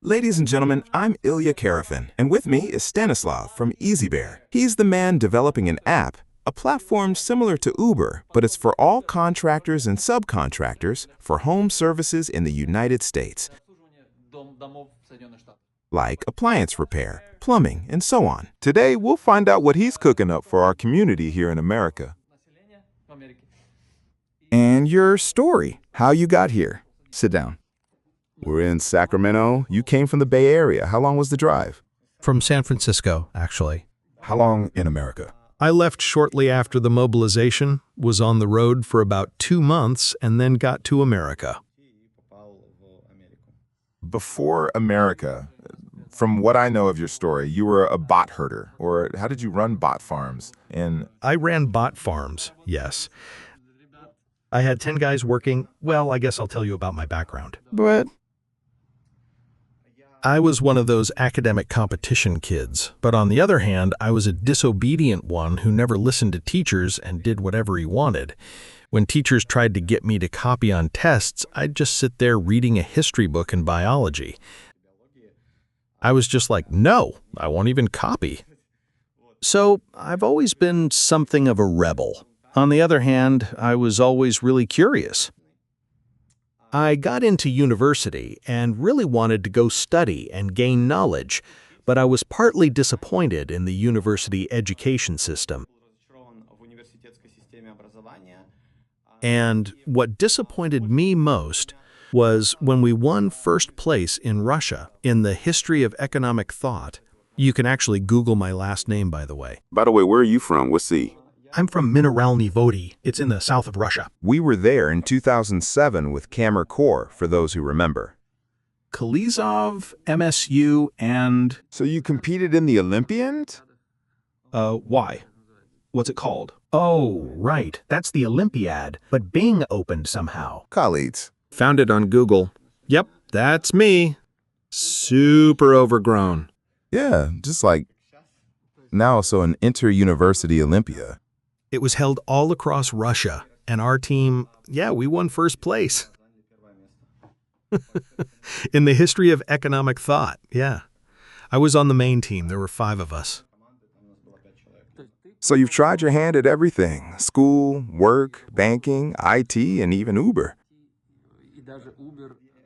Ladies and gentlemen, I'm Ilya Karafin, and with me is Stanislav from EasyBear. He's the man developing an app, a platform similar to Uber, but it's for all contractors and subcontractors for home services in the United States, like appliance repair, plumbing, and so on. Today, we'll find out what he's cooking up for our community here in America. And your story, how you got here. Sit down. We're in Sacramento. You came from the Bay Area. How long was the drive? From San Francisco, actually. How long in America? I left shortly after the mobilization, was on the road for about 2 months, and then got to America. Before America, from what I know of your story, you were a bot herder, or how did you run bot farms? I ran bot farms, yes. I had 10 guys working. Well, I guess I'll tell you about my background. But I was one of those academic competition kids, but on the other hand, I was a disobedient one who never listened to teachers and did whatever he wanted. When teachers tried to get me to copy on tests, I'd just sit there reading a history book in biology. I was just like, no, I won't even copy. So I've always been something of a rebel. On the other hand, I was always really curious. I got into university and really wanted to go study and gain knowledge, but I was partly disappointed in the university education system. And what disappointed me most was when we won first place in Russia in the history of economic thought. You can actually Google my last name, by the way. By the way, where are you from? What city? I'm from Mineralny Vody. It's in the south of Russia. we were there in 2007 with Kamer Corps, for those who remember. Khalizov, MSU, and... So you competed in the Olympiad? Why? What's it called? Oh, right. That's the Olympiad, but Bing opened somehow. Colleagues. Found it on Google. Yep, that's me. Super overgrown. Yeah, just like now, so an inter-university Olympia. It was held all across Russia, and our team, we won first place. In the history of economic thought, yeah. I was on the main team. There were 5 of us. So you've tried your hand at everything: school, work, banking, IT, and even Uber.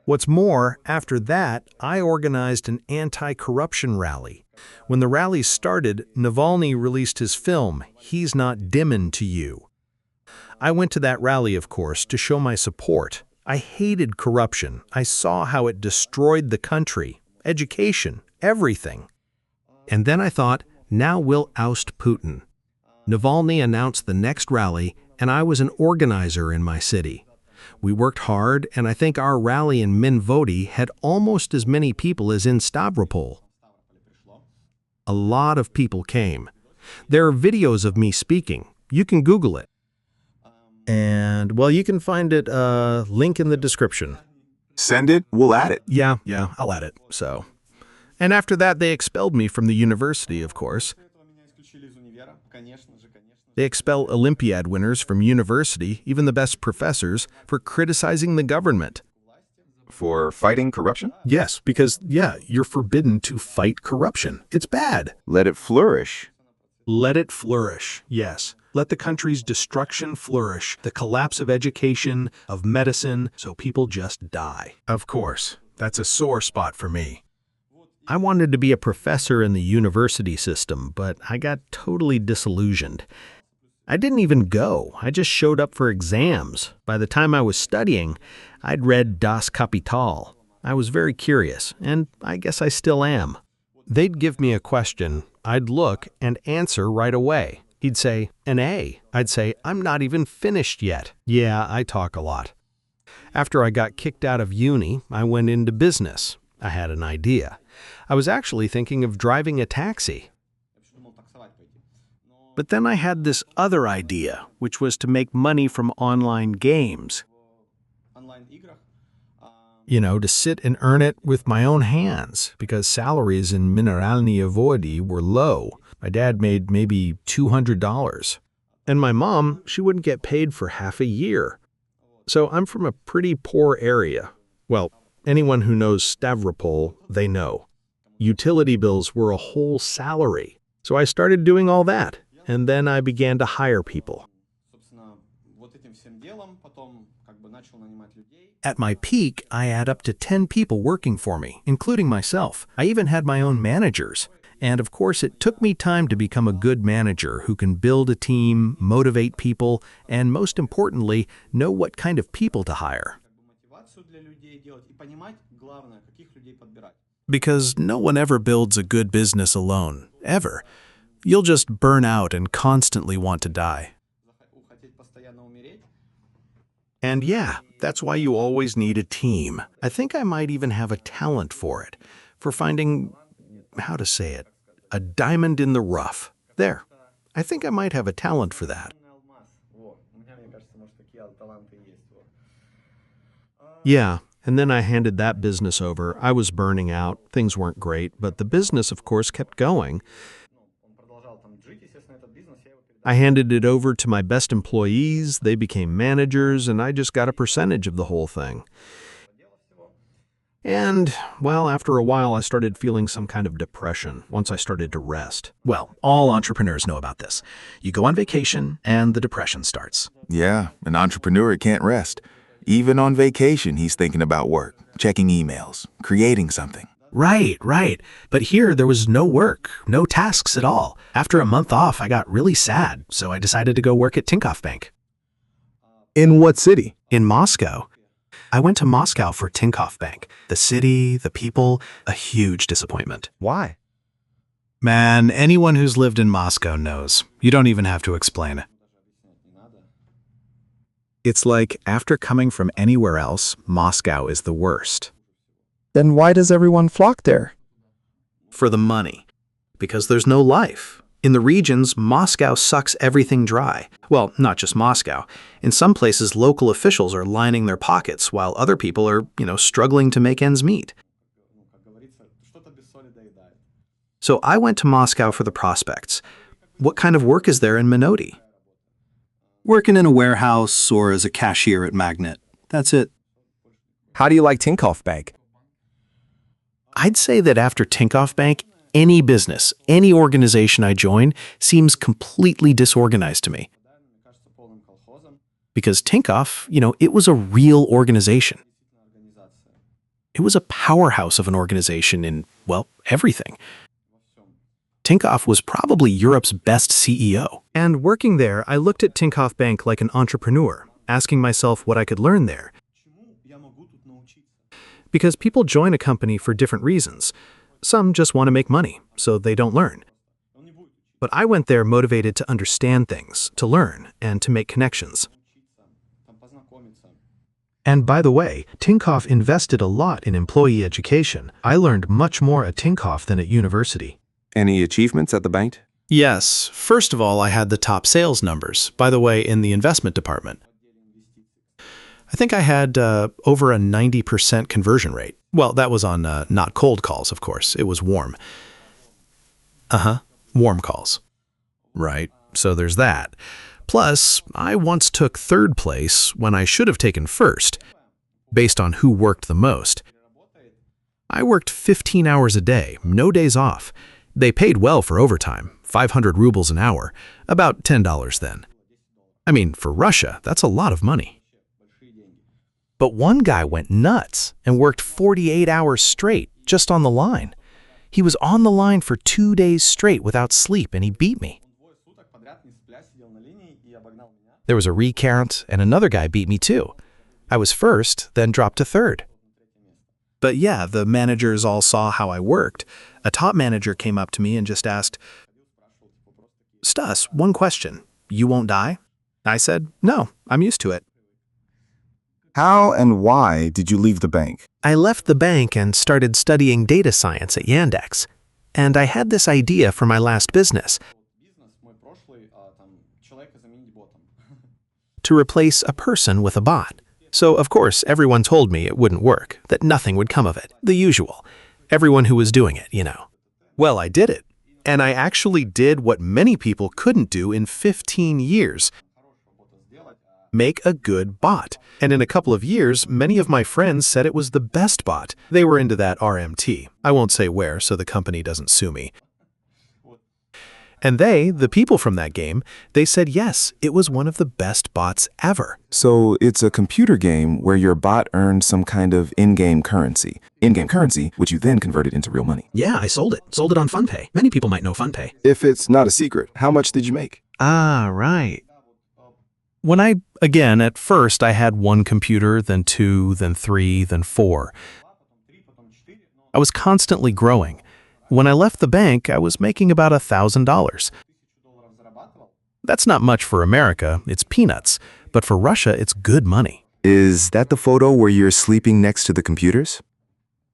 What's more, after that, I organized an anti-corruption rally. When the rally started, Navalny released his film, He's Not Dimmin' to You. I went to that rally, of course, to show my support. I hated corruption. I saw how it destroyed the country, education, everything. And then I thought, now we'll oust Putin. Navalny announced the next rally, and I was an organizer in my city. We worked hard, and I think our rally in Minvody had almost as many people as in Stavropol. A lot of people came. There are videos of me speaking. You can Google it. And, well, you can find it, link in the description. Send it, we'll add it. Yeah, I'll add it, so. And after that, they expelled me from the university, of course. They expel Olympiad winners from university, even the best professors, for criticizing the government. For fighting corruption? Yes, because, you're forbidden to fight corruption. It's bad. Let it flourish. Let it flourish, yes. Let the country's destruction flourish, the collapse of education, of medicine, so people just die. Of course, that's a sore spot for me. I wanted to be a professor in the university system, but I got totally disillusioned. I didn't even go. I just showed up for exams. By the time I was studying, I'd read Das Kapital. I was very curious, and I guess I still am. They'd give me a question, I'd look and answer right away. He'd say, an A. I'd say, I'm not even finished yet. Yeah, I talk a lot. After I got kicked out of uni, I went into business. I had an idea. I was actually thinking of driving a taxi. But then I had this other idea, which was to make money from online games. To sit and earn it with my own hands, because salaries in Mineralny Vody were low. My dad made maybe $200. And my mom, she wouldn't get paid for half a year. So I'm from a pretty poor area. Well, Anyone who knows Stavropol, they know. Utility bills were a whole salary. So I started doing all that, and then I began to hire people. At my peak, I had up to 10 people working for me, including myself. I even had my own managers. And of course, it took me time to become a good manager who can build a team, motivate people, and most importantly, know what kind of people to hire. Because no one ever builds a good business alone, ever. You'll just burn out and constantly want to die. And yeah, that's why you always need a team. I think I might even have a talent for it, for finding, how to say it, a diamond in the rough. There, I think I might have a talent for that. Yeah, and then I handed that business over. I was burning out, things weren't great, but the business, of course, kept going. I handed it over to my best employees, they became managers, and I just got a percentage of the whole thing. And, well, after a while, I started feeling some kind of depression once I started to rest. Well, all entrepreneurs know about this. You go on vacation, and the depression starts. Yeah, an entrepreneur can't rest. Even on vacation, he's thinking about work, checking emails, creating something. Right. But here, there was no work, no tasks at all. After a month off, I got really sad, so I decided to go work at Tinkoff Bank. In what city? In Moscow. I went to Moscow for Tinkoff Bank. The city, the people, a huge disappointment. Why? Man, anyone who's lived in Moscow knows. You don't even have to explain it. It's like, after coming from anywhere else, Moscow is the worst. Then why does everyone flock there? For the money. Because there's no life. In the regions, Moscow sucks everything dry. Well, not just Moscow. In some places, local officials are lining their pockets, while other people are, struggling to make ends meet. So I went to Moscow for the prospects. What kind of work is there in Minoti? Working in a warehouse or as a cashier at Magnet. That's it. How do you like Tinkoff Bank? I'd say that after Tinkoff Bank, any business, any organization I join seems completely disorganized to me. Because Tinkoff, it was a real organization. It was a powerhouse of an organization in, everything. Tinkoff was probably Europe's best CEO. And working there, I looked at Tinkoff Bank like an entrepreneur, asking myself what I could learn there. Because people join a company for different reasons. Some just want to make money, so they don't learn. But I went there motivated to understand things, to learn, and to make connections. And by the way, Tinkoff invested a lot in employee education. I learned much more at Tinkoff than at university. Any achievements at the bank? Yes. First of all, I had the top sales numbers, by the way, in the investment department. I think I had over a 90% conversion rate. Well, that was on not cold calls, of course. It was warm. Warm calls. Right, so there's that. Plus, I once took third place when I should have taken first, based on who worked the most. I worked 15 hours a day, no days off. They paid well for overtime, 500 rubles an hour, about $10 then. I mean, for Russia, that's a lot of money. But one guy went nuts and worked 48 hours straight, just on the line. He was on the line for 2 days straight without sleep, and he beat me. There was a recount, and another guy beat me too. I was first, then dropped to third. But yeah, the managers all saw how I worked. A top manager came up to me and just asked, "Stas, one question. You won't die?" I said, "No, I'm used to it." How and why did you leave the bank? I left the bank and started studying data science at Yandex. And I had this idea for my last business. To replace a person with a bot. So, of course, everyone told me it wouldn't work, that nothing would come of it. The usual. Everyone who was doing it, Well, I did it. And I actually did what many people couldn't do in 15 years. Make a good bot. And in a couple of years, many of my friends said it was the best bot. They were into that RMT. I won't say where, so the company doesn't sue me. And the people from that game, they said yes, it was one of the best bots ever. So it's a computer game where your bot earned some kind of in-game currency. In-game currency, which you then converted into real money. Yeah, I sold it. Sold it on FunPay. Many people might know FunPay. If it's not a secret, how much did you make? Ah, right. Again, at first I had one computer, then two, then three, then four. I was constantly growing. When I left the bank, I was making about $1,000. That's not much for America, it's peanuts, but for Russia, it's good money. Is that the photo where you're sleeping next to the computers?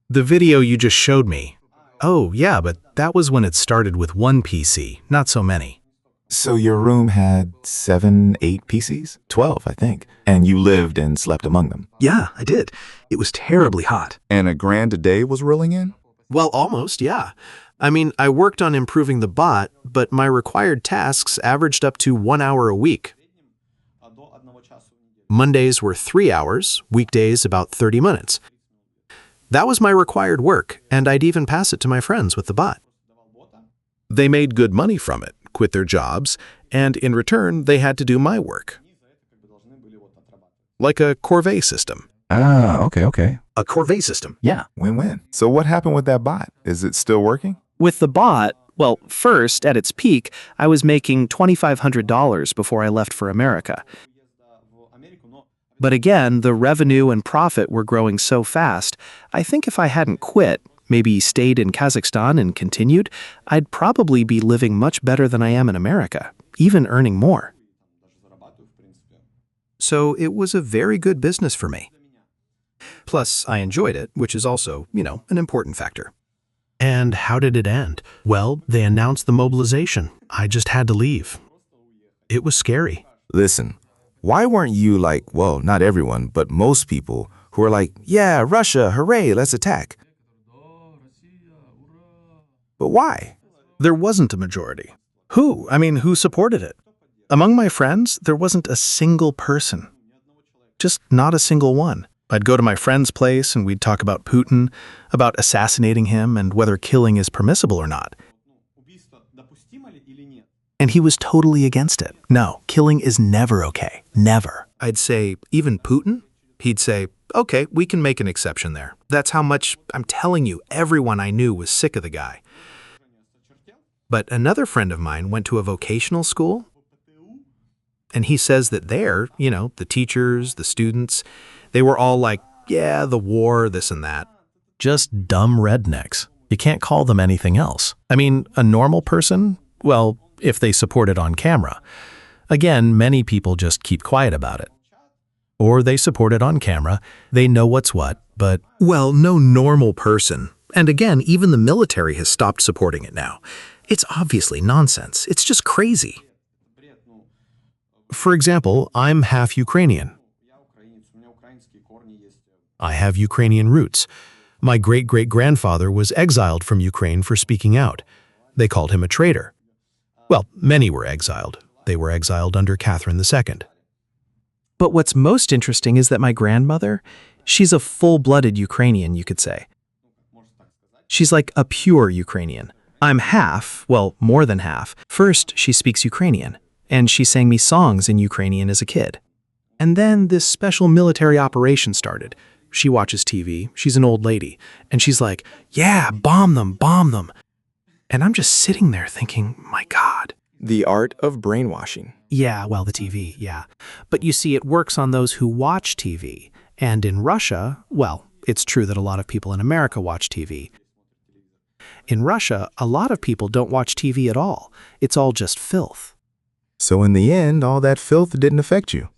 The video you just showed me. Oh, yeah, but that was when it started with one PC, not so many. So your room had 7, 8 PCs? 12, I think. And you lived and slept among them. Yeah, I did. It was terribly hot. And $1,000 a day was rolling in? Well, almost, yeah. I mean, I worked on improving the bot, but my required tasks averaged up to 1 hour a week. Mondays were 3 hours, weekdays about 30 minutes. That was my required work, and I'd even pass it to my friends with the bot. They made good money from it, quit their jobs, and in return, they had to do my work. Like a corvée system. Ah, okay. A corvée system. Yeah. Win-win. So what happened with that bot? Is it still working? With the bot, well, first, at its peak, I was making $2,500 before I left for America. But again, the revenue and profit were growing so fast, I think if I hadn't quit, maybe stayed in Kazakhstan and continued, I'd probably be living much better than I am in America, even earning more. So it was a very good business for me. Plus, I enjoyed it, which is also, an important factor. And how did it end? Well, they announced the mobilization. I just had to leave. It was scary. Listen, why weren't you like, well, not everyone, but most people who are like, yeah, Russia, hooray, let's attack? But why? There wasn't a majority. Who supported it? Among my friends, there wasn't a single person. Just not a single one. I'd go to my friend's place and we'd talk about Putin, about assassinating him and whether killing is permissible or not. And he was totally against it. No, killing is never okay. Never. I'd say, even Putin? He'd say, okay, we can make an exception there. That's how much, I'm telling you, everyone I knew was sick of the guy. But another friend of mine went to a vocational school, and he says that there, the teachers, the students, they were all like, yeah, the war, this and that. Just dumb rednecks. You can't call them anything else. A normal person? Well, if they support it on camera. Again, many people just keep quiet about it. Or they support it on camera, they know what's what, but, well, no normal person. And again, even the military has stopped supporting it now. It's obviously nonsense. It's just crazy. For example, I'm half Ukrainian. I have Ukrainian roots. My great-great-grandfather was exiled from Ukraine for speaking out. They called him a traitor. Well, many were exiled. They were exiled under Catherine II. But what's most interesting is that my grandmother, she's a full-blooded Ukrainian, you could say. She's like a pure Ukrainian. I'm half, well, more than half. First, she speaks Ukrainian, and she sang me songs in Ukrainian as a kid. And then this special military operation started. She watches TV, she's an old lady, and she's like, yeah, bomb them, bomb them. And I'm just sitting there thinking, my God. The art of brainwashing. Yeah, well, the TV, yeah. But you see, it works on those who watch TV. And in Russia, well, it's true that a lot of people in America watch TV. In Russia, a lot of people don't watch TV at all. It's all just filth. So in the end, all that filth didn't affect you?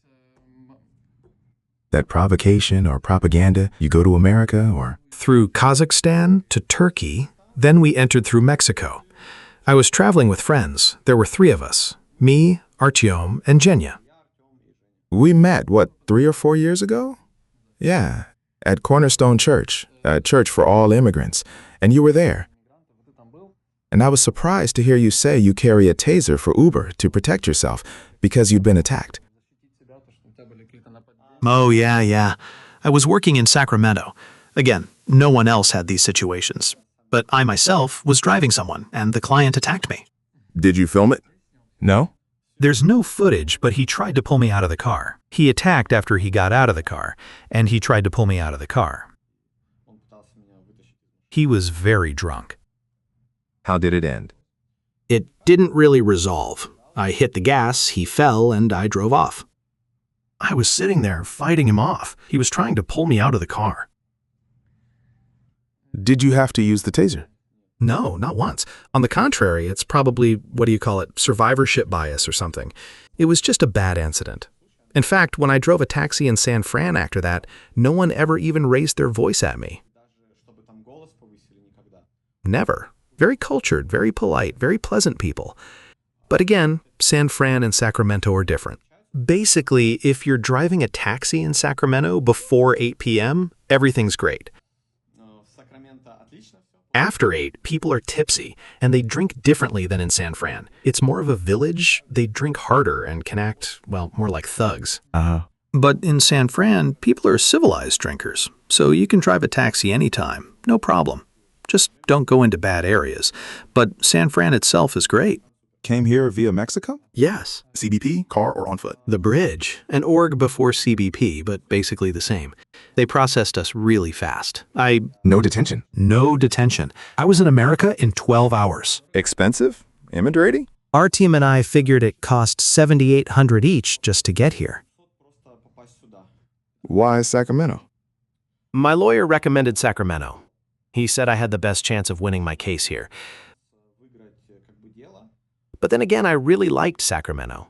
That provocation or propaganda, you go to America or? Through Kazakhstan to Turkey, then we entered through Mexico. I was traveling with friends. There were 3 of us, me, Artyom, and Zhenya. We met, 3 or 4 years ago? Yeah, at Cornerstone Church, a church for all immigrants, and you were there. And I was surprised to hear you say you carry a taser for Uber to protect yourself because you'd been attacked. Oh, yeah. I was working in Sacramento. Again, no one else had these situations. But I myself was driving someone, and the client attacked me. Did you film it? No? There's no footage, but he tried to pull me out of the car. He attacked after he got out of the car, and he tried to pull me out of the car. He was very drunk. How did it end? It didn't really resolve. I hit the gas, he fell, and I drove off. I was sitting there fighting him off. He was trying to pull me out of the car. Did you have to use the taser? No, not once. On the contrary, it's probably, survivorship bias or something. It was just a bad incident. In fact, when I drove a taxi in San Fran after that, no one ever even raised their voice at me. Never. Very cultured, very polite, very pleasant people. But again, San Fran and Sacramento are different. Basically, if you're driving a taxi in Sacramento before 8 p.m., everything's great. After 8, people are tipsy, and they drink differently than in San Fran. It's more of a village. They drink harder and can act, more like thugs. But in San Fran, people are civilized drinkers, so you can drive a taxi anytime, no problem. Just don't go into bad areas. But San Fran itself is great. Came here via Mexico? Yes. CBP, car, or on foot? The bridge. An org before CBP, but basically the same. They processed us really fast. No detention? No detention. I was in America in 12 hours. Expensive? Immigrating? Our team and I figured it cost $7,800 each just to get here. Why Sacramento? My lawyer recommended Sacramento. He said I had the best chance of winning my case here. But then again, I really liked Sacramento.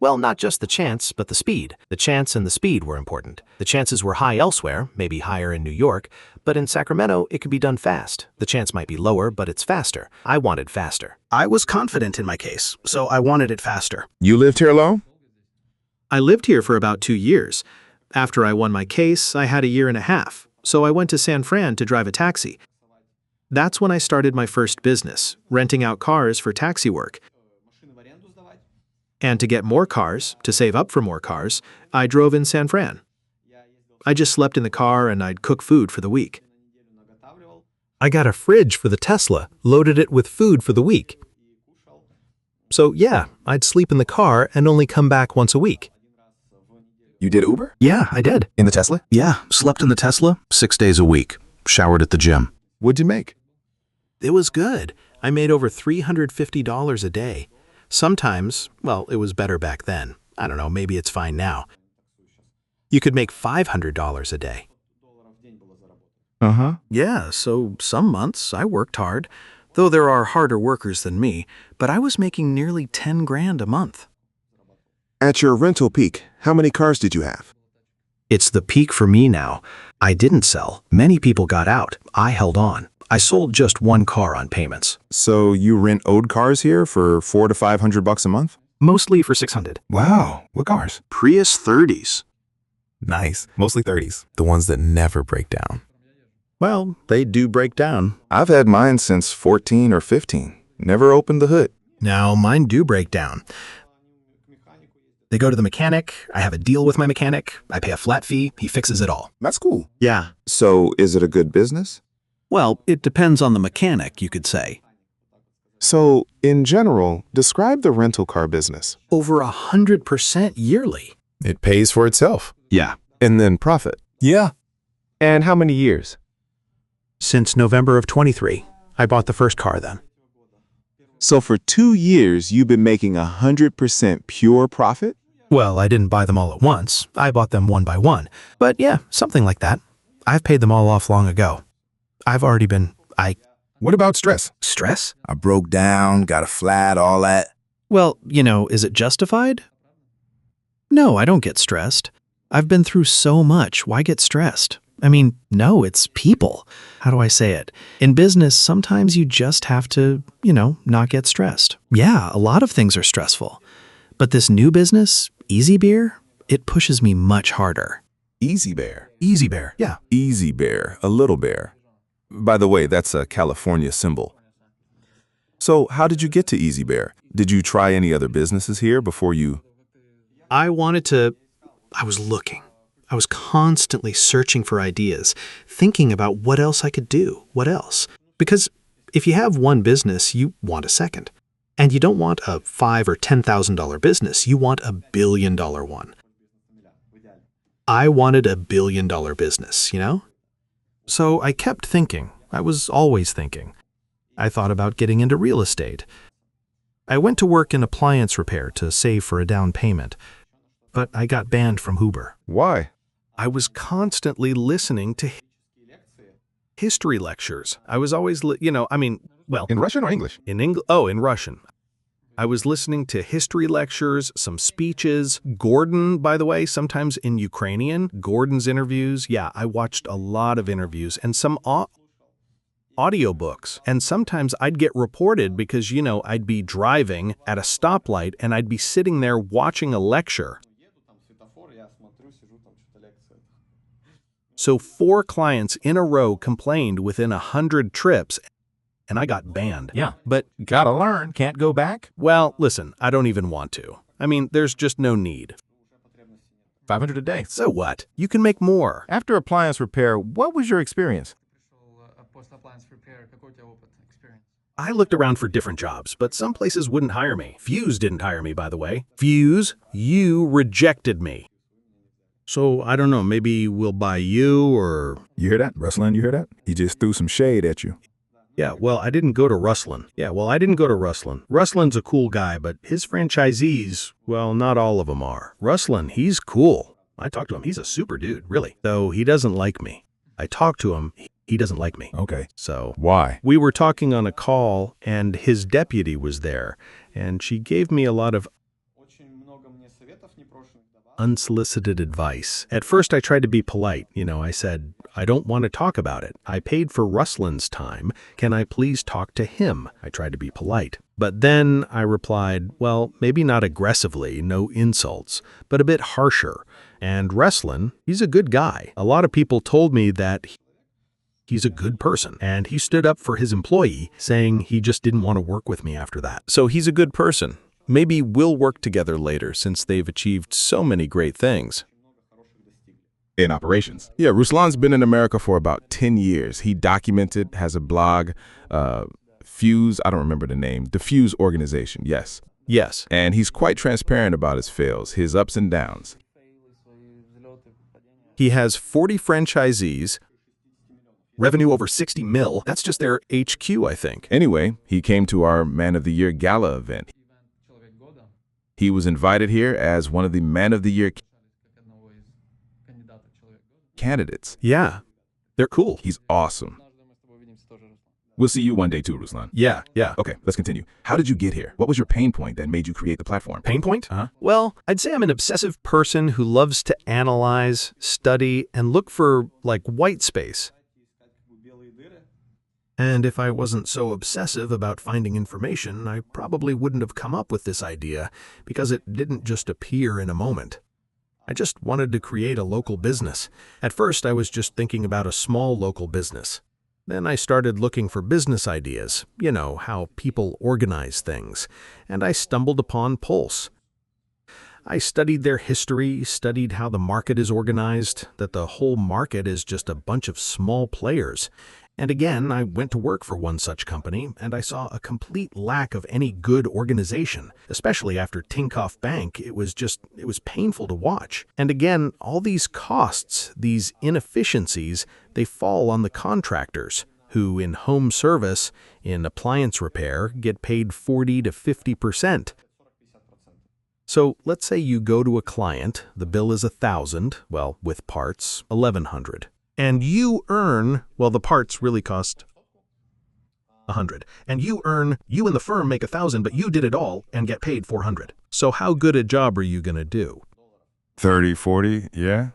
Well, not just the chance, but the speed. The chance and the speed were important. The chances were high elsewhere, maybe higher in New York, but in Sacramento, it could be done fast. The chance might be lower, but it's faster. I wanted faster. I was confident in my case, so I wanted it faster. You lived here long? I lived here for about 2 years. After I won my case, I had a year and a half, so I went to San Fran to drive a taxi. That's when I started my first business, renting out cars for taxi work. And to get more cars, to save up for more cars, I drove in San Fran. I just slept in the car and I'd cook food for the week. I got a fridge for the Tesla, loaded it with food for the week. So yeah, I'd sleep in the car and only come back once a week. You did Uber? Yeah, I did. In the Tesla? Yeah, slept in the Tesla 6 days a week. Showered at the gym. What'd you make? It was good. I made over $350 a day. Sometimes, it was better back then. I don't know, maybe it's fine now. You could make $500 a day. Yeah, so some months I worked hard, though there are harder workers than me, but I was making nearly 10 grand a month. At your rental peak, how many cars did you have? It's the peak for me now. I didn't sell. Many people got out. I held on. I sold just 1 car on payments. So you rent old cars here for $400 to $500 a month? Mostly for $600. Wow, what cars? Prius 30s. Nice. Mostly 30s. The ones that never break down. Well, they do break down. I've had mine since 14 or 15. Never opened the hood. Now, mine do break down. They go to the mechanic, I have a deal with my mechanic, I pay a flat fee, he fixes it all. That's cool. Yeah. So is it a good business? Well, it depends on the mechanic, you could say. So, in general, describe the rental car business. Over 100% yearly. It pays for itself. Yeah. And then profit. Yeah. And how many years? Since November of 23. I bought the first car then. So for 2 years, you've been making 100% pure profit? Well, I didn't buy them all at once. I bought them one by one. But yeah, something like that. I've paid them all off long ago. I've already been, What about stress? Stress? I broke down, got a flat, all that. Well, is it justified? No, I don't get stressed. I've been through so much. Why get stressed? No, it's people. How do I say it? In business, sometimes you just have to, not get stressed. Yeah, a lot of things are stressful. But this new business, EasyBear, it pushes me much harder. EasyBear. EasyBear, yeah. EasyBear, a little bear. By the way, that's a California symbol. So how did you get to EasyBear? Did you try any other businesses here before you... I wanted to I was looking. I was constantly searching for ideas, thinking about what else I could do, what else. Because if you have one business, you want a second. And you don't want a $5,000 or $10,000 business, you want a $1 billion one. I wanted a $1 billion business, you know? So I kept thinking. I was always thinking. I thought about getting into real estate. I went to work in appliance repair to save for a down payment, but I got banned from Uber. Why? I was constantly listening to history lectures. I was always, In Russian or English? in Russian. I was listening to history lectures, some speeches. Gordon, by the way, sometimes in Ukrainian. Gordon's interviews. Yeah, I watched a lot of interviews and some audiobooks. And sometimes I'd get reported because, I'd be driving at a stoplight and I'd be sitting there watching a lecture. So 4 clients in a row complained within 100 trips, and I got banned. Yeah, but gotta learn. Can't go back. Well, listen, I don't even want to. There's just no need. 500 a day. So what? You can make more. After appliance repair, what was your experience? I looked around for different jobs, but some places wouldn't hire me. Fuse didn't hire me, by the way. Fuse, you rejected me. So, I don't know, maybe we'll buy you or... You hear that, Ruslan? You hear that? He just threw some shade at you. Yeah, well, I didn't go to Ruslan. Ruslan's a cool guy, but his franchisees, well, not all of them are. Ruslan, he's cool. I talked to him. He's a super dude, really. Though he doesn't like me. I talked to him. He doesn't like me. Okay. So... Why? We were talking on a call, and his deputy was there, and she gave me a lot of unsolicited advice. At first, I tried to be polite. I said, I don't want to talk about it. I paid for Ruslan's time. Can I please talk to him? I tried to be polite. But then I replied, well, maybe not aggressively, no insults, but a bit harsher. And Ruslan, he's a good guy. A lot of people told me that he's a good person, and he stood up for his employee, saying he just didn't want to work with me after that. So he's a good person. Maybe we'll work together later since they've achieved so many great things. In operations. Yeah, Ruslan's been in America for about 10 years. He documented, has a blog, Fuse, I don't remember the name, the Fuse organization, yes. Yes. And he's quite transparent about his fails, his ups and downs. He has 40 franchisees, revenue over 60 mil. That's just their HQ, I think. Anyway, he came to our Man of the Year Gala event. He was invited here as one of the Man of the Year candidates. Yeah, they're cool. He's awesome. We'll see you one day too, Ruslan. Yeah. Okay, let's continue. How did you get here? What was your pain point that made you create the platform? Pain point? Well, I'd say I'm an obsessive person who loves to analyze, study, and look for, white space. And if I wasn't so obsessive about finding information, I probably wouldn't have come up with this idea, because it didn't just appear in a moment. I just wanted to create a local business. At first, I was just thinking about a small local business. Then I started looking for business ideas, how people organize things, and I stumbled upon Pulse. I studied their history, studied how the market is organized, that the whole market is just a bunch of small players. And again, I went to work for one such company, and I saw a complete lack of any good organization. Especially after Tinkoff Bank, it was painful to watch. And again, all these costs, these inefficiencies, they fall on the contractors, who in home service, in appliance repair, get paid 40 to 50%. So let's say you go to a client, the bill is $1,000, well, with parts, $1,100. And you earn, well, the parts really cost $100. And you and the firm make $1,000, but you did it all and get paid $400. So how good a job are you going to do? 30, 40, yeah?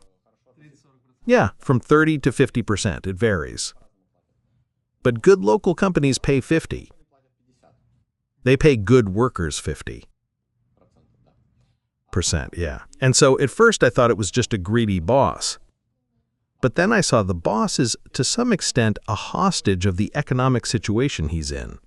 Yeah, from 30 to 50%. It varies. But good local companies pay 50. They pay good workers 50%, yeah. And so at first I thought it was just a greedy boss. But then I saw the boss is, to some extent, a hostage of the economic situation he's in.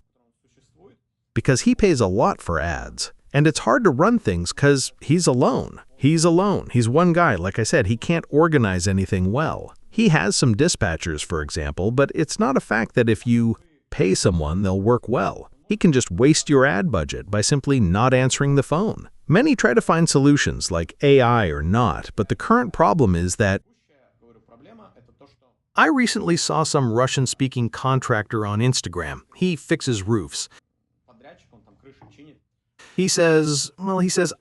Because he pays a lot for ads, and it's hard to run things because he's alone. He's alone. He's one guy. Like I said, he can't organize anything well. He has some dispatchers, for example, but it's not a fact that if you pay someone, they'll work well. He can just waste your ad budget by simply not answering the phone. Many try to find solutions like AI or not, but the current problem is that I recently saw some Russian-speaking contractor on Instagram. He fixes roofs. He says,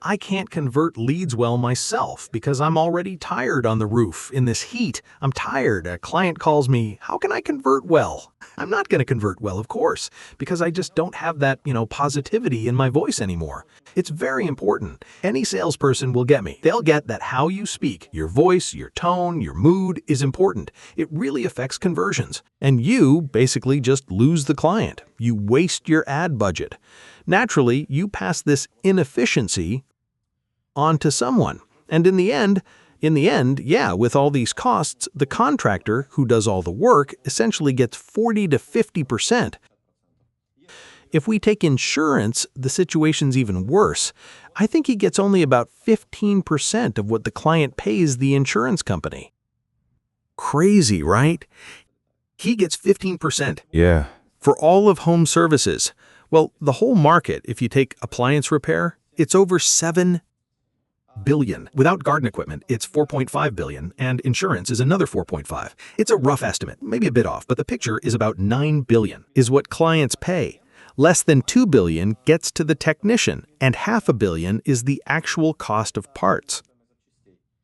I can't convert leads well myself because I'm already tired on the roof in this heat. I'm tired. A client calls me, how can I convert well? I'm not going to convert well, of course, because I just don't have that, positivity in my voice anymore. It's very important. Any salesperson will get me. They'll get that how you speak, your voice, your tone, your mood is important. It really affects conversions. And you basically just lose the client. You waste your ad budget. Naturally, you pass this inefficiency on to someone. And in the end, with all these costs, the contractor who does all the work essentially gets 40 to 50%. If we take insurance, the situation's even worse. I think he gets only about 15% of what the client pays the insurance company. Crazy, right? He gets 15%. Yeah. For all of home services. Well, the whole market, if you take appliance repair, it's over $7 billion. Without garden equipment, it's $4.5 billion, and insurance is another $4.5. It's a rough estimate, maybe a bit off, but the picture is about $9 billion is what clients pay. Less than $2 billion gets to the technician, and $500 million is the actual cost of parts.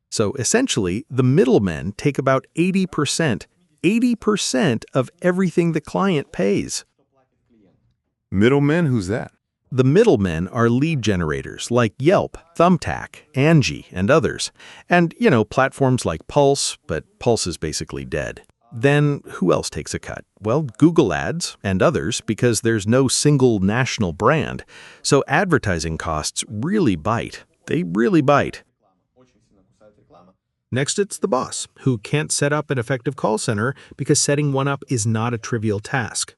So essentially, the middlemen take about 80% of everything the client pays. Middlemen? Who's that? The middlemen are lead generators like Yelp, Thumbtack, Angie, and others. And, platforms like Pulse, but Pulse is basically dead. Then who else takes a cut? Well, Google Ads and others, because there's no single national brand. So advertising costs really bite. They really bite. Next, it's the boss, who can't set up an effective call center because setting one up is not a trivial task.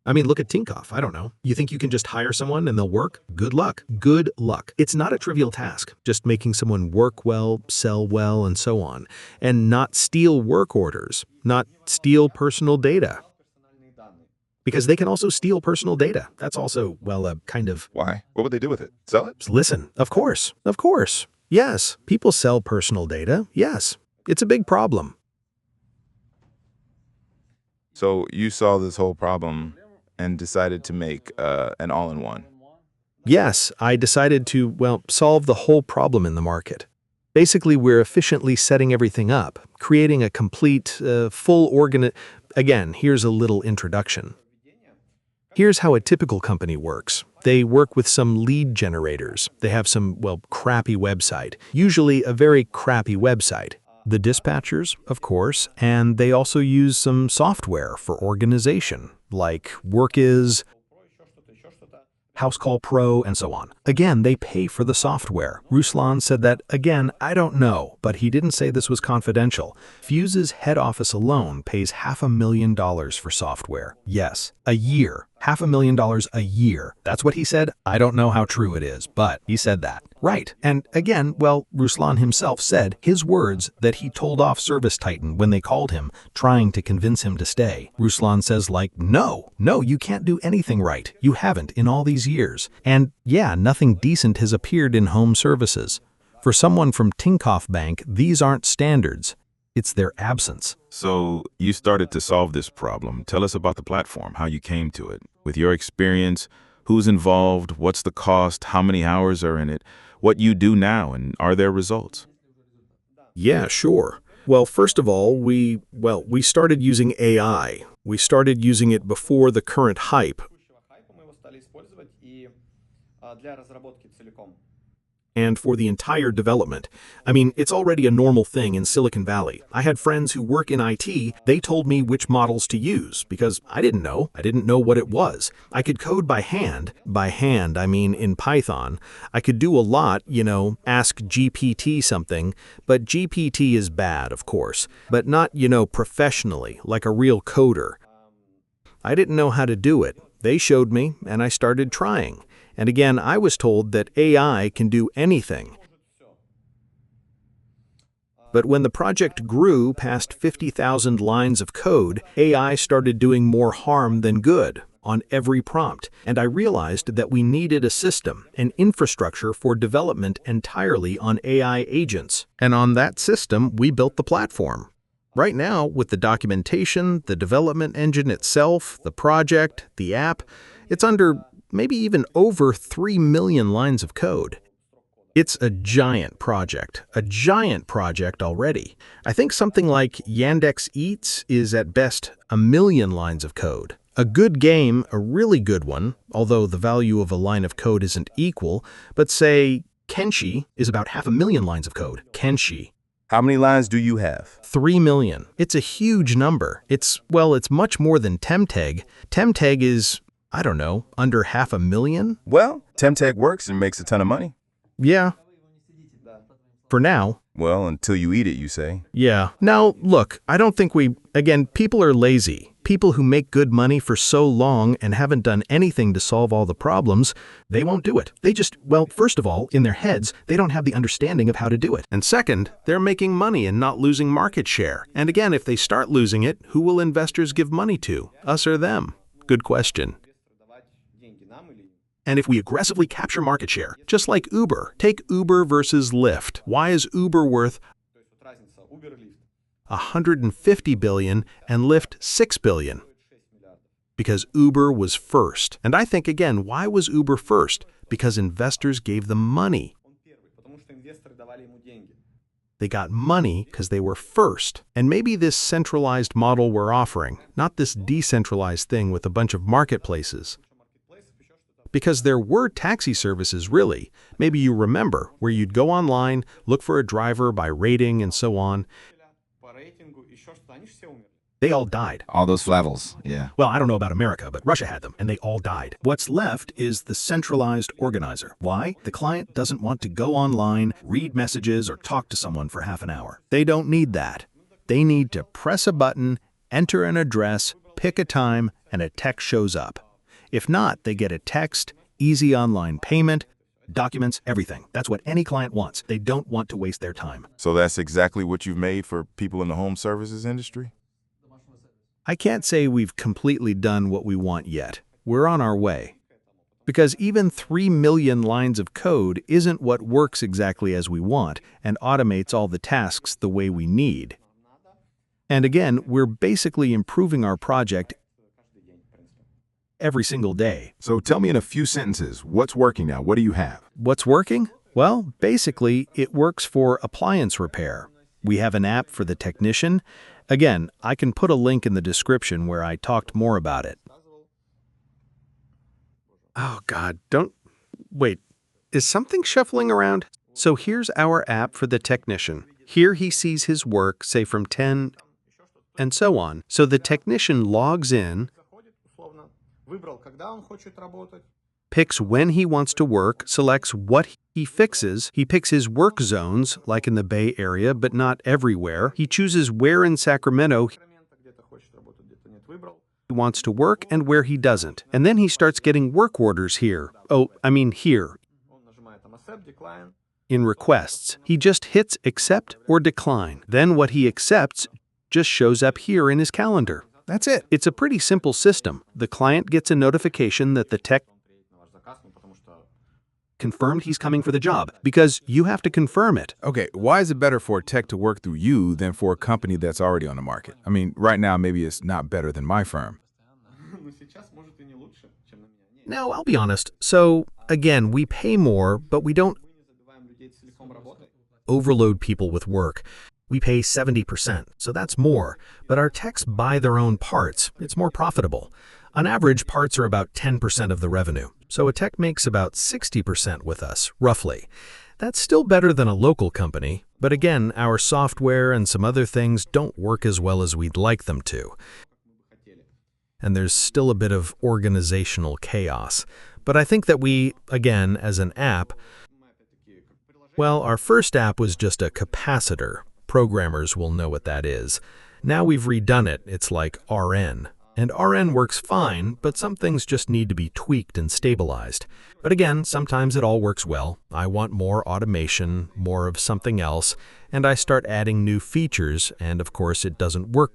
I mean, look at Tinkoff. I don't know. You think you can just hire someone and they'll work? Good luck. Good luck. It's not a trivial task, just making someone work well, sell well, and so on. And not steal work orders, not steal personal data. Because they can also steal personal data. That's also, a kind of... Why? What would they do with it? Sell it? Listen, of course. Yes, people sell personal data. Yes, it's a big problem. So you saw this whole problem and decided to make an all-in-one. Yes, I decided to, solve the whole problem in the market. Basically, we're efficiently setting everything up, creating a complete, Again, here's a little introduction. Here's how a typical company works. They work with some lead generators. They have some, crappy website, usually a very crappy website. The dispatchers, of course, and they also use some software for organization, like Workiz, Housecall Pro, and so on. Again, they pay for the software. Ruslan said that, again, I don't know, but he didn't say this was confidential. Fuse's head office alone pays $500,000 for software. Yes, a year. $500,000 a year. That's what he said. I don't know how true it is, but he said that. Right. And again, Ruslan himself said his words that he told off Service Titan when they called him, trying to convince him to stay. Ruslan says no, you can't do anything right. You haven't in all these years. And yeah, nothing decent has appeared in home services. For someone from Tinkoff Bank, these aren't standards. It's their absence. So you started to solve this problem. Tell us about the platform, how you came to it. With your experience, who's involved, what's the cost, how many hours are in it, what you do now, and are there results? Yeah, sure. Well, first of all, we started using AI. We started using it before the current hype. And for the entire development. I mean, it's already a normal thing in Silicon Valley. I had friends who work in IT. They told me which models to use because I didn't know. I didn't know what it was. I could code by hand. By hand, I mean in Python. I could do a lot, ask GPT something, but GPT is bad, of course, but not, professionally, like a real coder. I didn't know how to do it. They showed me, and I started trying. And again, I was told that AI can do anything. But when the project grew past 50,000 lines of code, AI started doing more harm than good on every prompt, and I realized that we needed a system, an infrastructure for development entirely on AI agents. And on that system, we built the platform. Right now, with the documentation, the development engine itself, the project, the app, it's under maybe even over 3 million lines of code. It's a giant project already. I think something like Yandex Eats is at best 1 million lines of code. A good game, a really good one, although the value of a line of code isn't equal, but say Kenshi is about 500,000 lines of code. Kenshi. How many lines do you have? 3 million. It's a huge number. It's much more than Temteg. Temteg is, I don't know, under 500,000? Well, Temtech works and makes a ton of money. Yeah. For now. Well, until you eat it, you say. Yeah. Now, look, I don't think people are lazy. People who make good money for so long and haven't done anything to solve all the problems, they won't do it. They just, first of all, in their heads, they don't have the understanding of how to do it. And second, they're making money and not losing market share. And again, if they start losing it, who will investors give money to? Us or them? Good question. And if we aggressively capture market share, just like Uber, take Uber versus Lyft. Why is Uber worth 150 billion and Lyft 6 billion? Because Uber was first. And I think, again, why was Uber first? Because investors gave them money. They got money because they were first. And maybe this centralized model we're offering, not this decentralized thing with a bunch of marketplaces. Because there were taxi services, really. Maybe you remember, where you'd go online, look for a driver by rating and so on. They all died. All those levels, yeah. Well, I don't know about America, but Russia had them, and they all died. What's left is the centralized organizer. Why? The client doesn't want to go online, read messages, or talk to someone for half an hour. They don't need that. They need to press a button, enter an address, pick a time, and a text shows up. If not, they get a text, easy online payment, documents, everything. That's what any client wants. They don't want to waste their time. So that's exactly what you've made for people in the home services industry? I can't say we've completely done what we want yet. We're on our way. Because even 3 million lines of code isn't what works exactly as we want and automates all the tasks the way we need. And again, we're basically improving our project every single day. So tell me in a few sentences, what's working now? What do you have? What's working? Well, basically, it works for appliance repair. We have an app for the technician. Again, I can put a link in the description where I talked more about it. Oh God, wait, is something shuffling around? So here's our app for the technician. Here he sees his work, say from 10 and so on. So the technician logs in, picks when he wants to work, selects what he fixes. He picks his work zones, like in the Bay Area, but not everywhere. He chooses where in Sacramento he wants to work and where he doesn't. And then he starts getting work orders here. Here. In requests. He just hits accept or decline. Then what he accepts just shows up here in his calendar. That's it. It's a pretty simple system. The client gets a notification that the tech confirmed he's coming for the job, because you have to confirm it. Okay, why is it better for a tech to work through you than for a company that's already on the market? I mean, right now, maybe it's not better than my firm. Now, I'll be honest. So, again, we pay more, but we don't overload people with work. We pay 70%, so that's more. But our techs buy their own parts. It's more profitable. On average, parts are about 10% of the revenue. So a tech makes about 60% with us, roughly. That's still better than a local company. But again, our software and some other things don't work as well as we'd like them to. And there's still a bit of organizational chaos. But I think that we, again, as an app, well, our first app was just a capacitor. Programmers will know what that is. Now we've redone it. It's like RN. And RN works fine, but some things just need to be tweaked and stabilized. But again, sometimes it all works well. I want more automation, more of something else, and I start adding new features, and of course it doesn't work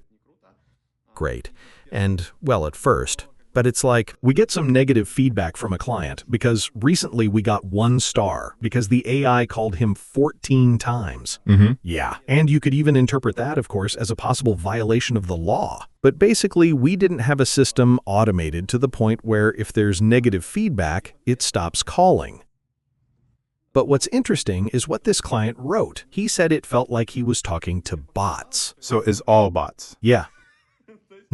great. And, well, at first. But it's like, we get some negative feedback from a client because recently we got 1 star because the AI called him 14 times. Yeah, and you could even interpret that, of course, as a possible violation of the law. But basically, we didn't have a system automated to the point where if there's negative feedback, it stops calling. But what's interesting is what this client wrote. He said it felt like he was talking to bots. So it's all bots. Yeah.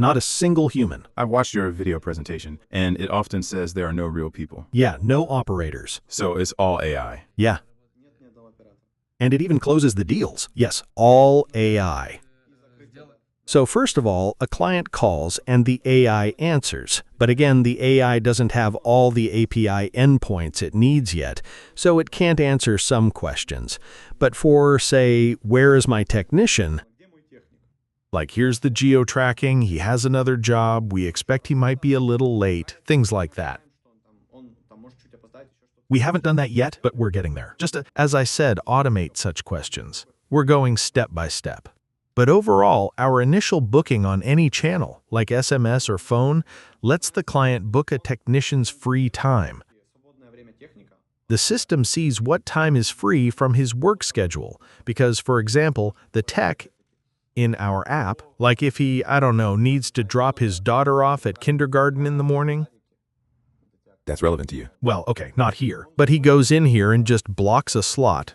Not a single human. I've watched your video presentation, and it often says there are no real people. Yeah, no operators. So it's all AI. Yeah. And it even closes the deals. Yes, all AI. So first of all, a client calls and the AI answers. But again, the AI doesn't have all the API endpoints it needs yet, so it can't answer some questions. But for, say, where is my technician? Like, here's the geo-tracking, he has another job, we expect he might be a little late, things like that. We haven't done that yet, but we're getting there. Just to, as I said, automate such questions. We're going step by step. But overall, our initial booking on any channel, like SMS or phone, lets the client book a technician's free time. The system sees what time is free from his work schedule, because, for example, the tech in our app, like if he, I don't know, needs to drop his daughter off at kindergarten in the morning. That's relevant to you. Well, okay, not here. But he goes in here and just blocks a slot,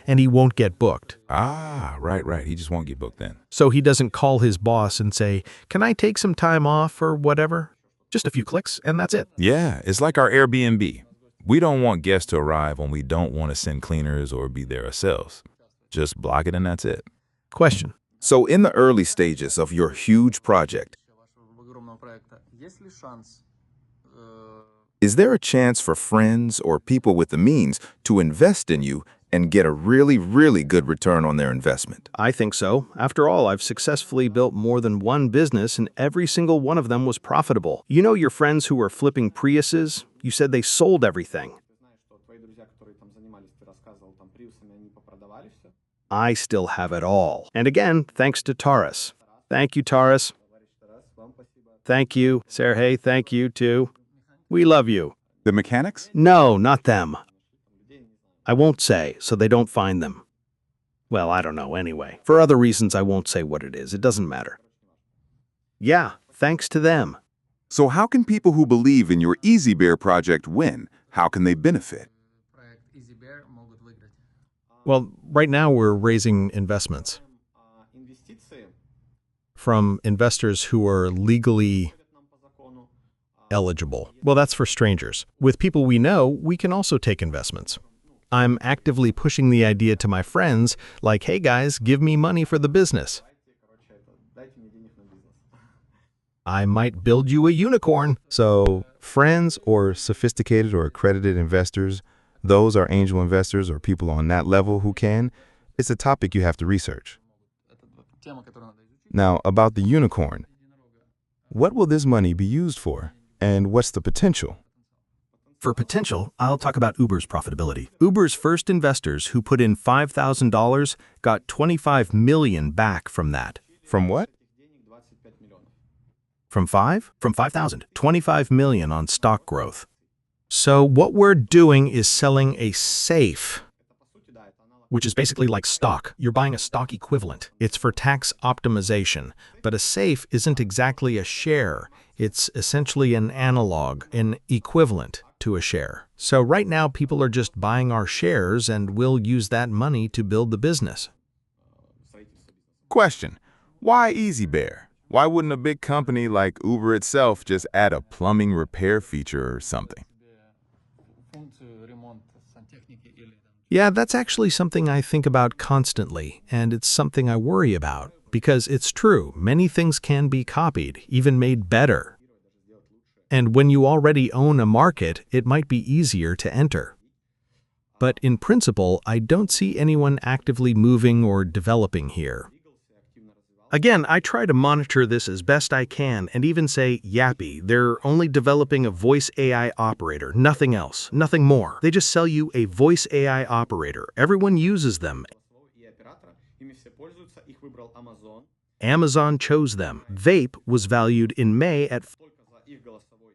and he won't get booked. Ah, right. He just won't get booked then. So he doesn't call his boss and say, can I take some time off or whatever? Just a few clicks, and that's it. Yeah, it's like our Airbnb. We don't want guests to arrive when we don't want to send cleaners or be there ourselves. Just block it and that's it. Question. So in the early stages of your huge project, is there a chance for friends or people with the means to invest in you and get a really, really good return on their investment? I think so. After all, I've successfully built more than one business, and every single one of them was profitable. You know your friends who were flipping Priuses? You said they sold everything. I still have it all. And again, thanks to Taras. Thank you, Taras. Thank you, Sergey. Thank you, too. We love you. The mechanics? No, not them. I won't say, so they don't find them. Well, I don't know anyway. For other reasons, I won't say what it is. It doesn't matter. Yeah, thanks to them. So how can people who believe in your EasyBear project win? How can they benefit? Well, right now we're raising investments from investors who are legally eligible. Well, that's for strangers. With people we know, we can also take investments. I'm actively pushing the idea to my friends, like, hey guys, give me money for the business. I might build you a unicorn. So friends or sophisticated or accredited investors, those are angel investors or people on that level who can. It's a topic you have to research. Now, about the unicorn. What will this money be used for? And what's the potential? For potential, I'll talk about Uber's profitability. Uber's first investors who put in $5,000 got $25 million back from that. From what? From 5,000. $25 million on stock growth. So what we're doing is selling a safe, which is basically like stock. You're buying a stock equivalent. It's for tax optimization, but a safe isn't exactly a share. It's essentially an analog, an equivalent to a share. So right now people are just buying our shares and we'll use that money to build the business. Question. Why EasyBear? Why wouldn't a big company like Uber itself just add a plumbing repair feature or something? Yeah, that's actually something I think about constantly, and it's something I worry about, because it's true, many things can be copied, even made better. And when you already own a market, it might be easier to enter. But in principle, I don't see anyone actively moving or developing here. Again, I try to monitor this as best I can and even say, yappy, they're only developing a voice AI operator, nothing else, nothing more. They just sell you a voice AI operator. Everyone uses them. Amazon chose them. Vape was valued in May at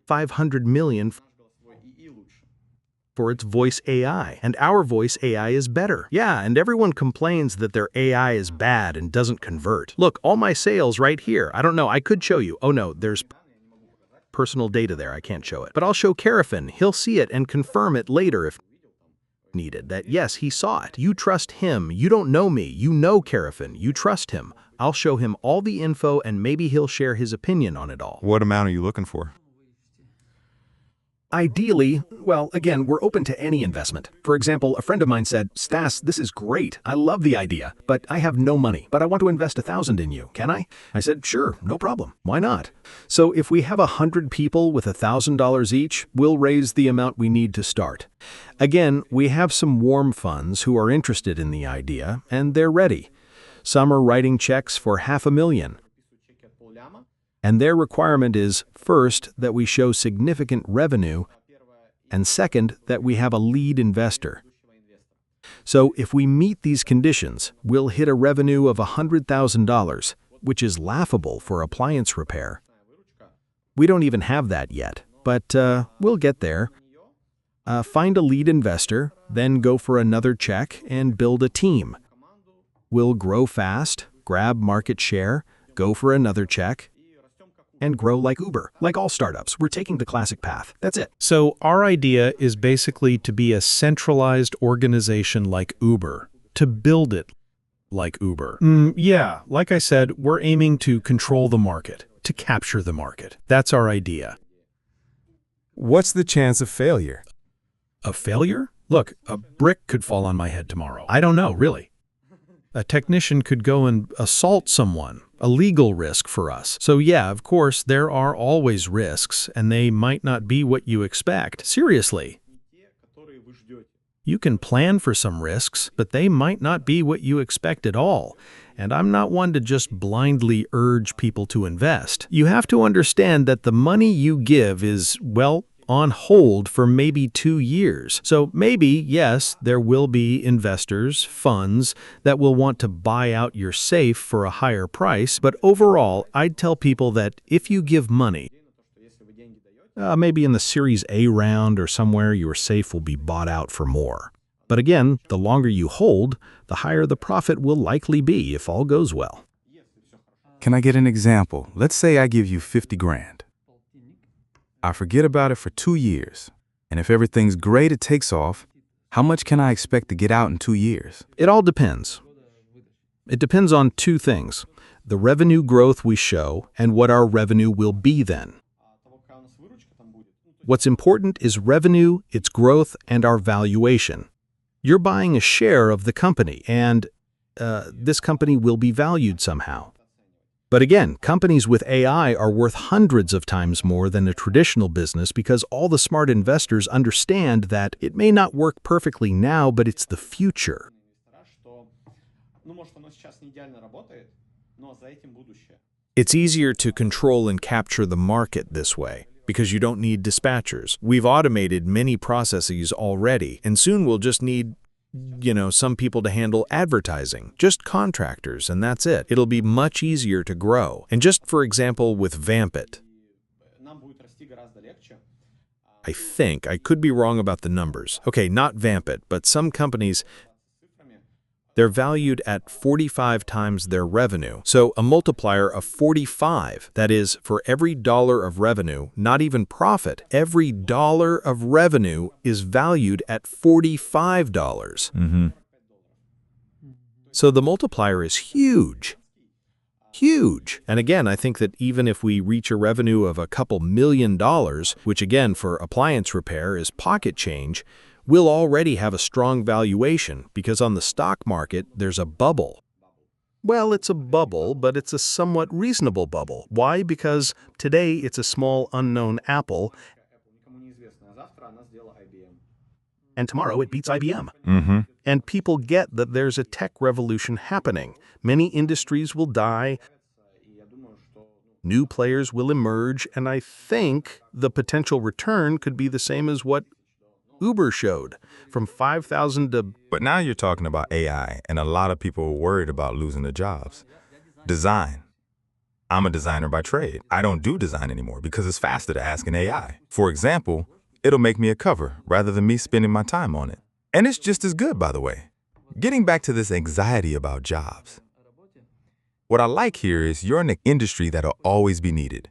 $500 million for its voice AI, and our voice AI is better. Yeah, and everyone complains that their AI is bad and doesn't convert. Look, all my sales right here. I don't know, I could show you. Oh no, there's personal data there, I can't show it. But I'll show Karafin. He'll see it and confirm it later if needed, that yes, he saw it. You trust him. You don't know me. You know Karafin. You trust him. I'll show him all the info and maybe he'll share his opinion on it all. What amount are you looking for? Ideally, well, again, we're open to any investment. For example, a friend of mine said, Stas, this is great. I love the idea, but I have no money, but I want to invest 1,000 in you. Can I? I said, sure, no problem. Why not? So if we have 100 people with $1,000 each, we'll raise the amount we need to start. Again, we have some warm funds who are interested in the idea, and they're ready. Some are writing checks for $500,000. And their requirement is, first, that we show significant revenue, and second, that we have a lead investor. So if we meet these conditions, we'll hit a revenue of $100,000, which is laughable for appliance repair. We don't even have that yet, but we'll get there. Find a lead investor, then go for another check and build a team. We'll grow fast, grab market share, go for another check, and grow like Uber. Like all startups, we're taking the classic path. That's it. So our idea is basically to be a centralized organization like Uber, to build it like Uber. Yeah, like I said, we're aiming to control the market, to capture the market. That's our idea. What's the chance of failure? A failure? Look, a brick could fall on my head tomorrow. I don't know, really. A technician could go and assault someone, a legal risk for us. So yeah, of course, there are always risks, and they might not be what you expect. Seriously. You can plan for some risks, but they might not be what you expect at all. And I'm not one to just blindly urge people to invest. You have to understand that the money you give is, well, on hold for maybe 2 years. So maybe, yes, there will be investors, funds, that will want to buy out your safe for a higher price, but overall, I'd tell people that if you give money, maybe in the Series A round or somewhere, your safe will be bought out for more. But again, the longer you hold, the higher the profit will likely be if all goes well. Can I get an example? Let's say I give you 50 grand. I forget about it for 2 years. And if everything's great, it takes off. How much can I expect to get out in 2 years? It all depends. It depends on 2 things: the revenue growth we show and what our revenue will be then. What's important is revenue, its growth, and our valuation. You're buying a share of the company, and this company will be valued somehow. But again, companies with AI are worth hundreds of times more than a traditional business because all the smart investors understand that it may not work perfectly now, but it's the future. It's easier to control and capture the market this way because you don't need dispatchers. We've automated many processes already, and soon we'll just need some people to handle advertising, just contractors, and that's it. It'll be much easier to grow. And just for example, with Vampit, I think, I could be wrong about the numbers. Okay, not Vampit, but some companies, they're valued at 45 times their revenue. So a multiplier of 45, that is, for every dollar of revenue, not even profit, every dollar of revenue is valued at $45. So the multiplier is huge. Huge. And again, I think that even if we reach a revenue of a couple $1 million, which again for appliance repair is pocket change, we'll already have a strong valuation because on the stock market, there's a bubble. Well, it's a bubble, but it's a somewhat reasonable bubble. Why? Because today it's a small unknown Apple, and tomorrow it beats IBM. And people get that there's a tech revolution happening. Many industries will die, New players will emerge, and I think the potential return could be the same as what Uber showed, from 5,000 to... But now you're talking about AI, and a lot of people are worried about losing their jobs. Design. I'm a designer by trade. I don't do design anymore because it's faster to ask an AI. For example, it'll make me a cover rather than me spending my time on it. And it's just as good, by the way. Getting back to this anxiety about jobs. What I like here is you're in an industry that'll always be needed.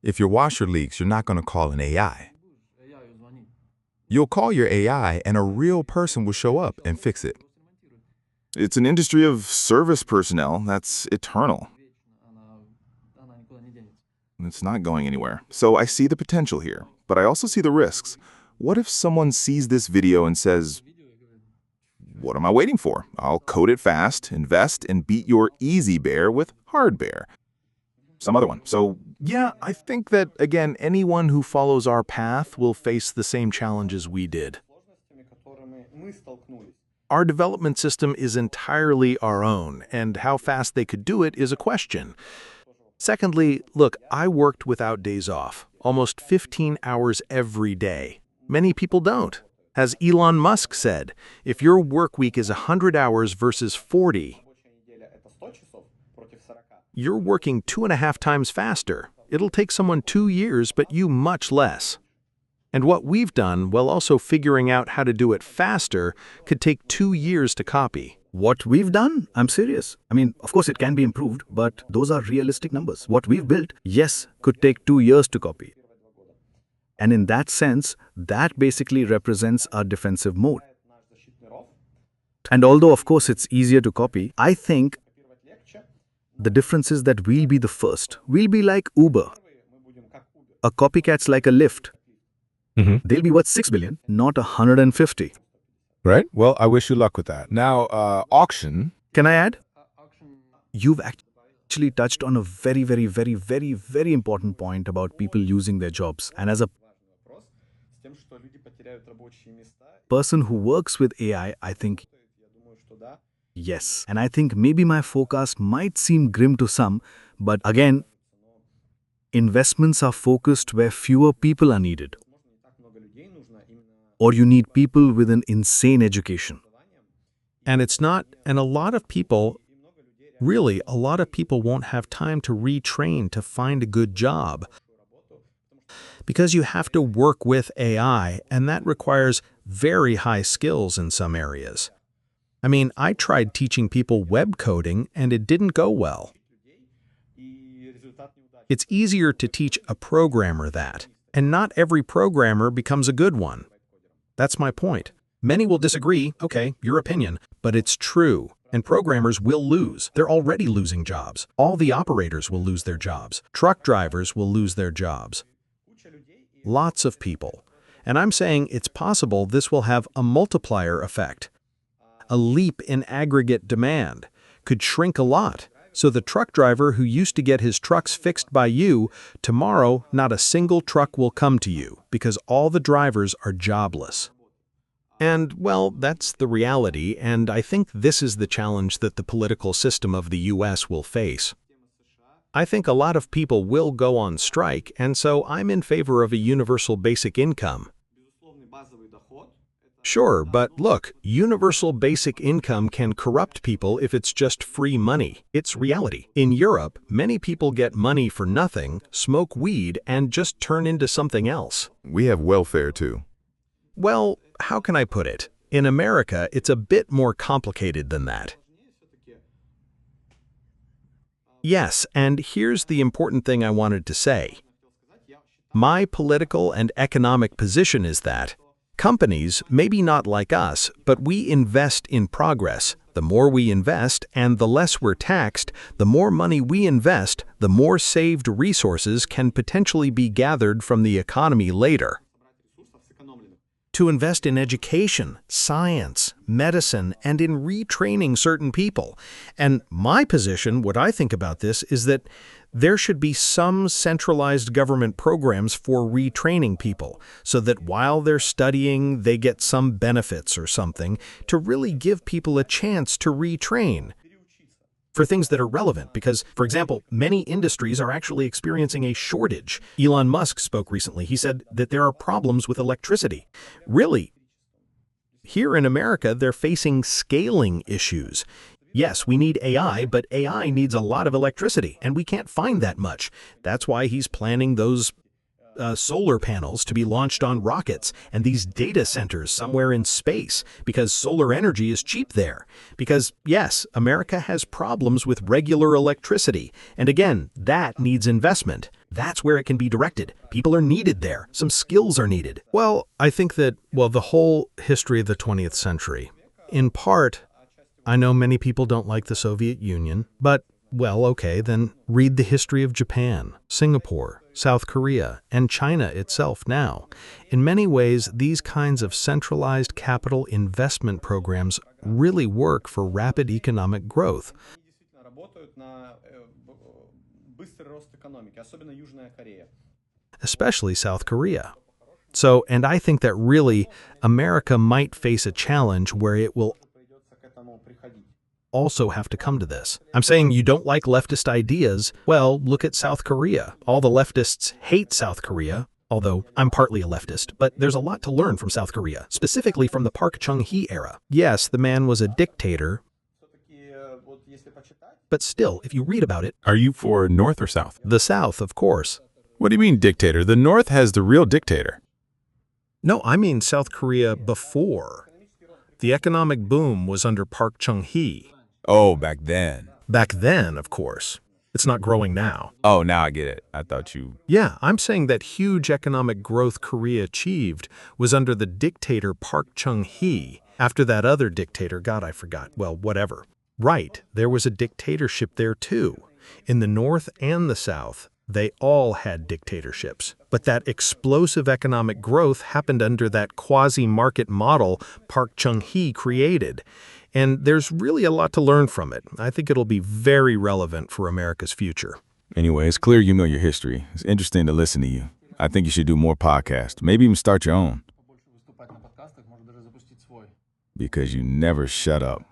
If your washer leaks, you're not going to call an AI. You'll call your AI and a real person will show up and fix it. It's an industry of service personnel that's eternal. It's not going anywhere. So I see the potential here, but I also see the risks. What if someone sees this video and says, "What am I waiting for? I'll code it fast, invest, and beat your EasyBear with hardbear." Some other one. So Yeah, I think that, again, anyone who follows our path will face the same challenges we did. Our development system is entirely our own, and how fast they could do it is a question. Secondly, look, I worked without days off, almost 15 hours every day. Many people don't. As Elon Musk said, if your work week is 100 hours versus 40, you're working 2.5 times faster. It'll take someone 2 years, but you much less. And what we've done, while also figuring out how to do it faster, could take 2 years to copy. What we've done? I'm serious. I mean, of course it can be improved, but those are realistic numbers. What we've built, yes, could take 2 years to copy. And in that sense, that basically represents our defensive mode. And although, of course, it's easier to copy, I think the difference is that we'll be the first. We'll be like Uber. A copycat's like a Lyft. They'll be worth 6 billion, not 150. Right? Well, I wish you luck with that. Now, auction. Can I add? You've actually touched on a very, very, very, very, very important point about people losing their jobs. And as a person who works with AI, I think yes. And I think maybe my forecast might seem grim to some, but again, investments are focused where fewer people are needed. Or you need people with an insane education. And a lot of people, really, a lot of people won't have time to retrain to find a good job. Because you have to work with AI, and that requires very high skills in some areas. I mean, I tried teaching people web coding, and it didn't go well. It's easier to teach a programmer that, and not every programmer becomes a good one. That's my point. Many will disagree, okay, your opinion, but it's true. And programmers will lose. They're already losing jobs. All the operators will lose their jobs. Truck drivers will lose their jobs. Lots of people. And I'm saying it's possible this will have a multiplier effect. A leap in aggregate demand could shrink a lot. So the truck driver who used to get his trucks fixed by you, tomorrow not a single truck will come to you because all the drivers are jobless. And, well, that's the reality, and I think this is the challenge that the political system of the U.S. will face. I think a lot of people will go on strike, and so I'm in favor of a universal basic income. Sure, but look, universal basic income can corrupt people if it's just free money. It's reality. In Europe, many people get money for nothing, smoke weed, and just turn into something else. We have welfare too. Well, how can I put it? In America, it's a bit more complicated than that. Yes, and here's the important thing I wanted to say. My political and economic position is that companies, maybe not like us, but we invest in progress. The more we invest and the less we're taxed, the more money we invest, the more saved resources can potentially be gathered from the economy later. To invest in education, science, medicine, and in retraining certain people. And my position, what I think about this, is that there should be some centralized government programs for retraining people, so that while they're studying, they get some benefits or something to really give people a chance to retrain. for things that are relevant because, for example, many industries are actually experiencing a shortage. Elon Musk spoke recently. He said that there are problems with electricity. Really, here in America, they're facing scaling issues. Yes, we need AI, but AI needs a lot of electricity, and we can't find that much. That's why he's planning those solar panels to be launched on rockets and these data centers somewhere in space because solar energy is cheap there. Because, yes, America has problems with regular electricity. And again, that needs investment. That's where it can be directed. People are needed there. Some skills are needed. Well, I think that, the whole history of the 20th century, in part, I know many people don't like the Soviet Union, but, okay, then read the history of Japan, Singapore, South Korea, and China itself now. In many ways, these kinds of centralized capital investment programs really work for rapid economic growth. Especially South Korea. And I think that really America might face a challenge where it will also have to come to this. I'm saying you don't like leftist ideas. Well, look at South Korea. All the leftists hate South Korea, although I'm partly a leftist, but there's a lot to learn from South Korea, specifically from the Park Chung-hee era. Yes, the man was a dictator, but still, if you read about it... Are you for North or South? The South, of course. What do you mean dictator? The North has the real dictator. No, I mean South Korea before. The economic boom was under Park Chung-hee. Oh, back then. Back then, of course. It's not growing now. Oh, now I get it. I thought you... Yeah, I'm saying that huge economic growth Korea achieved was under the dictator Park Chung-hee. After that other dictator, God, I forgot. Well, whatever. Right, there was a dictatorship there too. In the North and the South, they all had dictatorships. But that explosive economic growth happened under that quasi-market model Park Chung-hee created. And there's really a lot to learn from it. I think it'll be very relevant for America's future. Anyway, it's clear you know your history. It's interesting to listen to you. I think you should do more podcasts. Maybe even start your own. Because you never shut up.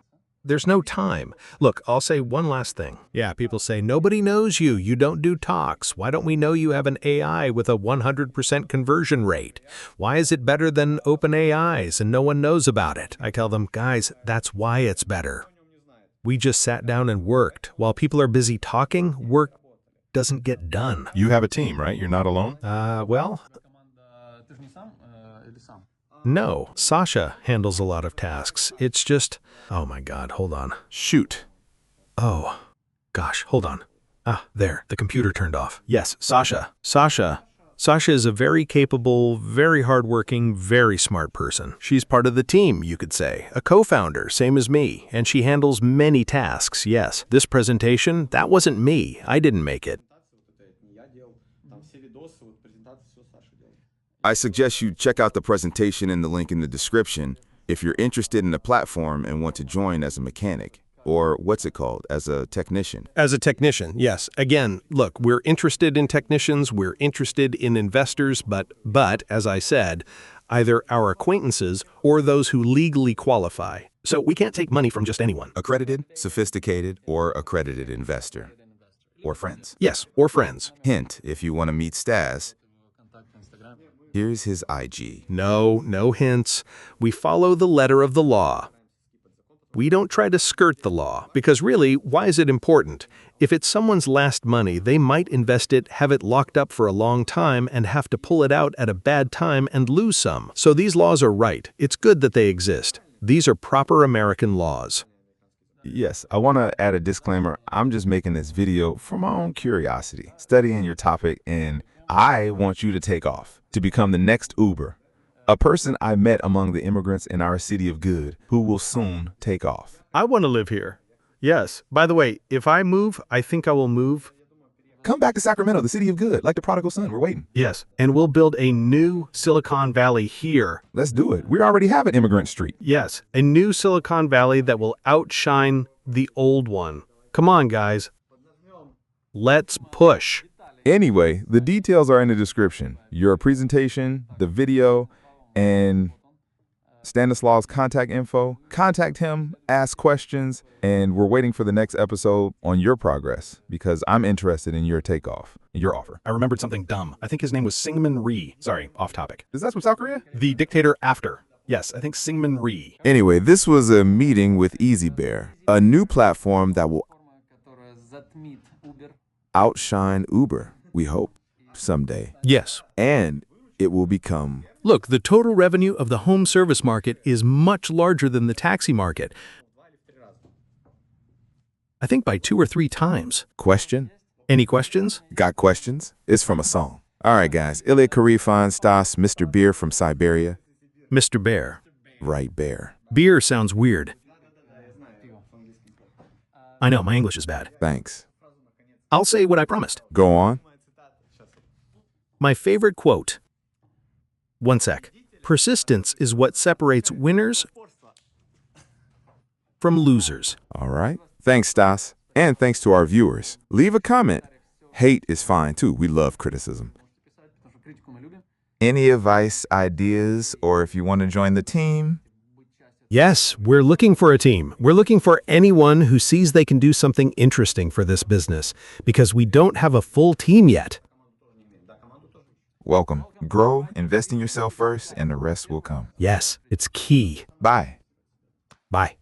There's no time. Look, I'll say one last thing. Yeah, people say, nobody knows you. You don't do talks. Why don't we know you have an AI with a 100% conversion rate? Why is it better than OpenAI's and no one knows about it? I tell them, guys, that's why it's better. We just sat down and worked. While people are busy talking, work doesn't get done. You have a team, right? You're not alone? No, Sasha handles a lot of tasks. It's just, oh my God, hold on. Shoot. Oh, gosh, hold on. There, the computer turned off. Yes, Sasha. Sasha is a very capable, very hardworking, very smart person. She's part of the team, you could say. A co-founder, same as me, and she handles many tasks, yes. This presentation, that wasn't me. I didn't make it. I suggest you check out the presentation and the link in the description if you're interested in the platform and want to join as a mechanic, or what's it called, as a technician. As a technician, yes. Again, look, we're interested in technicians, we're interested in investors, but as I said, either our acquaintances or those who legally qualify. So we can't take money from just anyone. Accredited, sophisticated, or accredited investor. Or friends. Yes, or friends. Hint, if you want to meet Stas, here's his IG. No hints. We follow the letter of the law. We don't try to skirt the law, because really, why is it important? If it's someone's last money, they might invest it, have it locked up for a long time, and have to pull it out at a bad time and lose some. So these laws are right. It's good that they exist. These are proper American laws. Yes, I want to add a disclaimer. I'm just making this video for my own curiosity, studying your topic, and I want you to take off, to become the next Uber, a person I met among the immigrants in our city of good who will soon take off. I want to live here. Yes. By the way, if I move, I think I will move. Come back to Sacramento, the city of good, like the prodigal son. We're waiting. Yes. And we'll build a new Silicon Valley here. Let's do it. We already have an Immigrant Street. Yes. A new Silicon Valley that will outshine the old one. Come on, guys. Let's push. Anyway, the details are in the description. Your presentation, the video, and Stanislav's contact info. Contact him, ask questions, and we're waiting for the next episode on your progress because I'm interested in your takeoff, your offer. I remembered something dumb. I think his name was Syngman Rhee. Sorry, off topic. Is that from South Korea? The dictator after. Yes, I think Syngman Rhee. Anyway, this was a meeting with EasyBear, a new platform that will outshine Uber, we hope, someday. Yes. And it will become... Look, the total revenue of the home service market is much larger than the taxi market. I think by 2 or 3 times. Question? Any questions? Got questions? It's from a song. All right, guys. Ilya Karifan, Stas, Mr. Beer from Siberia. Mr. Bear. Right, bear. Beer sounds weird. I know, my English is bad. Thanks. I'll say what I promised. Go on. My favorite quote. One sec. Persistence is what separates winners from losers. All right. Thanks, Stas. And thanks to our viewers. Leave a comment. Hate is fine, too. We love criticism. Any advice, ideas, or if you want to join the team? Yes, we're looking for a team. We're looking for anyone who sees they can do something interesting for this business, because we don't have a full team yet. Welcome. Grow, invest in yourself first, and the rest will come. Yes, it's key. Bye. Bye.